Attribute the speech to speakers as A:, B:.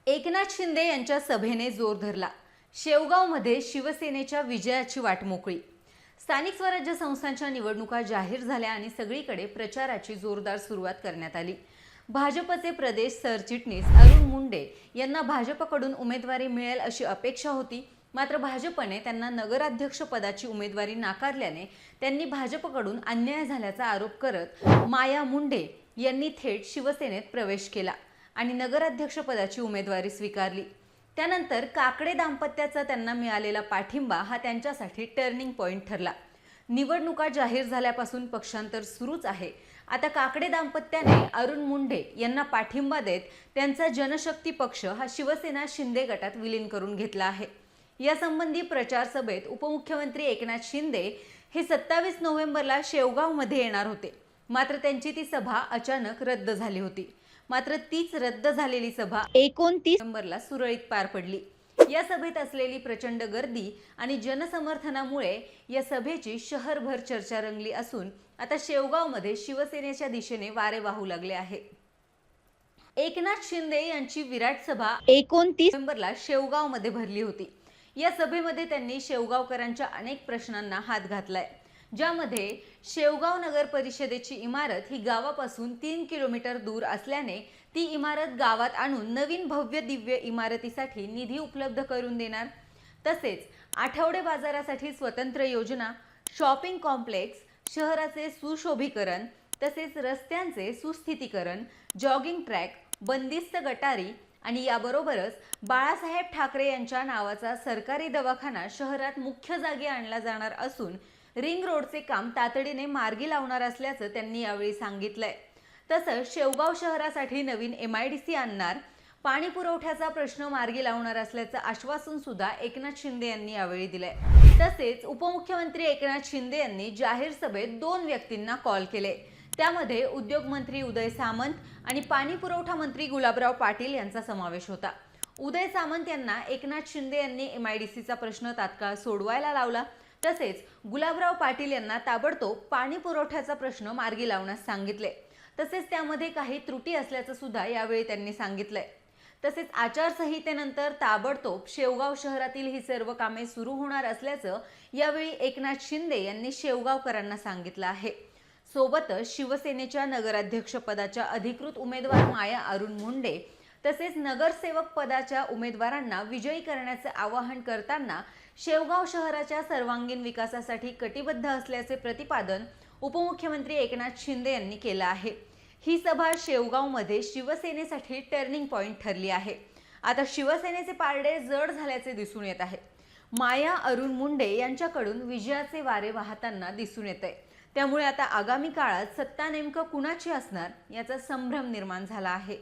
A: एकनाथ शिंदे यांच्या सभेने जोर धरला। शेवगावमध्ये शिवसेनेच्या विजयाची वाट मोकळी। स्थानिक स्वराज्य संस्थांच्या निवडणुका जाहीर झाल्या आणि सगळीकडे प्रचाराची जोरदार सुरुवात करण्यात आली। भाजपचे प्रदेश सरचिटणीस अरुण मुंडे यांना भाजपकडून उमेदवारी मिळेल अशी अपेक्षा होती, मात्र भाजपने त्यांना नगराध्यक्ष पदाची उमेदवारी नाकारल्याने त्यांनी भाजपकडून अन्याय झाल्याचा आरोप करत माया मुंडे यांनी थेट शिवसेनेत प्रवेश केला आणि नगराध्यक्ष पदाची उमेदवारी स्वीकारली। त्यानंतर काकडे दाम्पत्याचा त्यांना मिळालेला पाठिंबा हा त्यांच्यासाठी टर्निंग पॉइंट ठरला। निवडणुका जाहीर झाल्यापासून पक्षांतर सुरूच आहे। आता काकडे दाम्पत्याने अरुण मुंडे यांना पाठिंबा देत त्यांचा जनशक्ती पक्ष हा शिवसेना शिंदे गटात विलीन करून घेतला आहे। यासंबंधी प्रचार सभेत उपमुख्यमंत्री एकनाथ शिंदे हे 27 नोव्हेंबरला शेवगावमध्ये येणार होते, मात्र त्यांची ती सभा अचानक रद्द झाली होती। मात्र तीच रद्द झालेली सभा 29 नोव्हेंबरला सुरळीत पार पडली। या सभेत असलेली प्रचंड गर्दी आणि जनसमर्थनामुळे या सभेची शहरभर चर्चा रंगली असून आता शेवगावमध्ये शिवसेनेच्या दिशेने वारे वाहू लागले आहे। एकनाथ शिंदे यांची विराट सभा 29 नोव्हेंबरला शेवगावमध्ये भरली होती। या सभेमध्ये त्यांनी शेवगावकरांच्या अनेक प्रश्नांना हात घातलाय, ज्यामध्ये शेवगाव नगर परिषदेची इमारत ही गावापासून 3 किलोमीटर दूर असल्याने ती इमारत गावात आणून नवीन भव्य दिव्य इमारतीसाठी निधी उपलब्ध करून देणार, तसेच आठवडे बाजारासाठी स्वतंत्र योजना, शॉपिंग कॉम्प्लेक्स, शहराचे सुशोभीकरण, तसेच रस्त्यांचे सुस्थितीकरण, जॉगिंग ट्रॅक, बंदिस्त गटारी आणि याबरोबरच बाळासाहेब ठाकरे यांच्या नावाचा सरकारी दवाखाना शहरात मुख्य जागी आणला जाणार असून रिंग रोडचे काम तातडीने मार्गी लावणार असल्याचं त्यांनी यावेळी सांगितलंय। तसंच शेवगाव शहरासाठी नवीन MIDC आणणार, पाणी पुरवठ्याचा प्रश्न मार्गी लावणार असल्याचं आश्वासन सुद्धा एकनाथ शिंदे यांनी यावेळी दिलंय। तसेच उपमुख्यमंत्री एकनाथ शिंदे यांनी जाहीर सभेत 2 व्यक्तींना कॉल केले, त्यामध्ये उद्योग मंत्री उदय सामंत आणि पाणी पुरवठा मंत्री गुलाबराव पाटील यांचा समावेश होता। उदय सामंत यांना एकनाथ शिंदे यांनी MIDCचा प्रश्न तात्काळ सोडवायला लावला, तसेच गुलाबराव पाटील यांना ताबडतोब पाणी पुरवठ्याचा प्रश्न मार्गी लावण्यास सांगितले। तसेच त्यामध्ये काही त्रुटी असल्याचं सुद्धा यावेळी त्यांनी सांगितलंय। तसेच आचारसंहितेनंतर ताबडतोब शेवगाव शहरातील ही सर्व कामे सुरू होणार असल्याचं यावेळी एकनाथ शिंदे यांनी शेवगावकरांना सांगितलं आहे। सोबतच शिवसेनेच्या नगराध्यक्ष पदाच्या अधिकृत उमेदवार माया अरुण मुंडे तसेच नगरसेवक पदाच्या उमेदवारांना विजयी करण्याचे आवाहन करताना शेवगाव शहराच्या सर्वांगीण विकासासाठी कटिबद्ध असल्याचे प्रतिपादन उपमुख्यमंत्री एकनाथ शिंदे यांनी केलं आहे। ही सभा शेवगावमध्ये शिवसेनेसाठी टर्निंग पॉइंट ठरली आहे। आता शिवसेनेचे पारडे जड झाल्याचे दिसून येत आहे। माया अरुण मुंडे यांच्याकडून विजयाचे वारे वाहताना दिसून येत आहे। त्यामुळे आता आगामी काळात सत्ता नेमकं कुणाची असणार याचा संभ्रम निर्माण झाला आहे।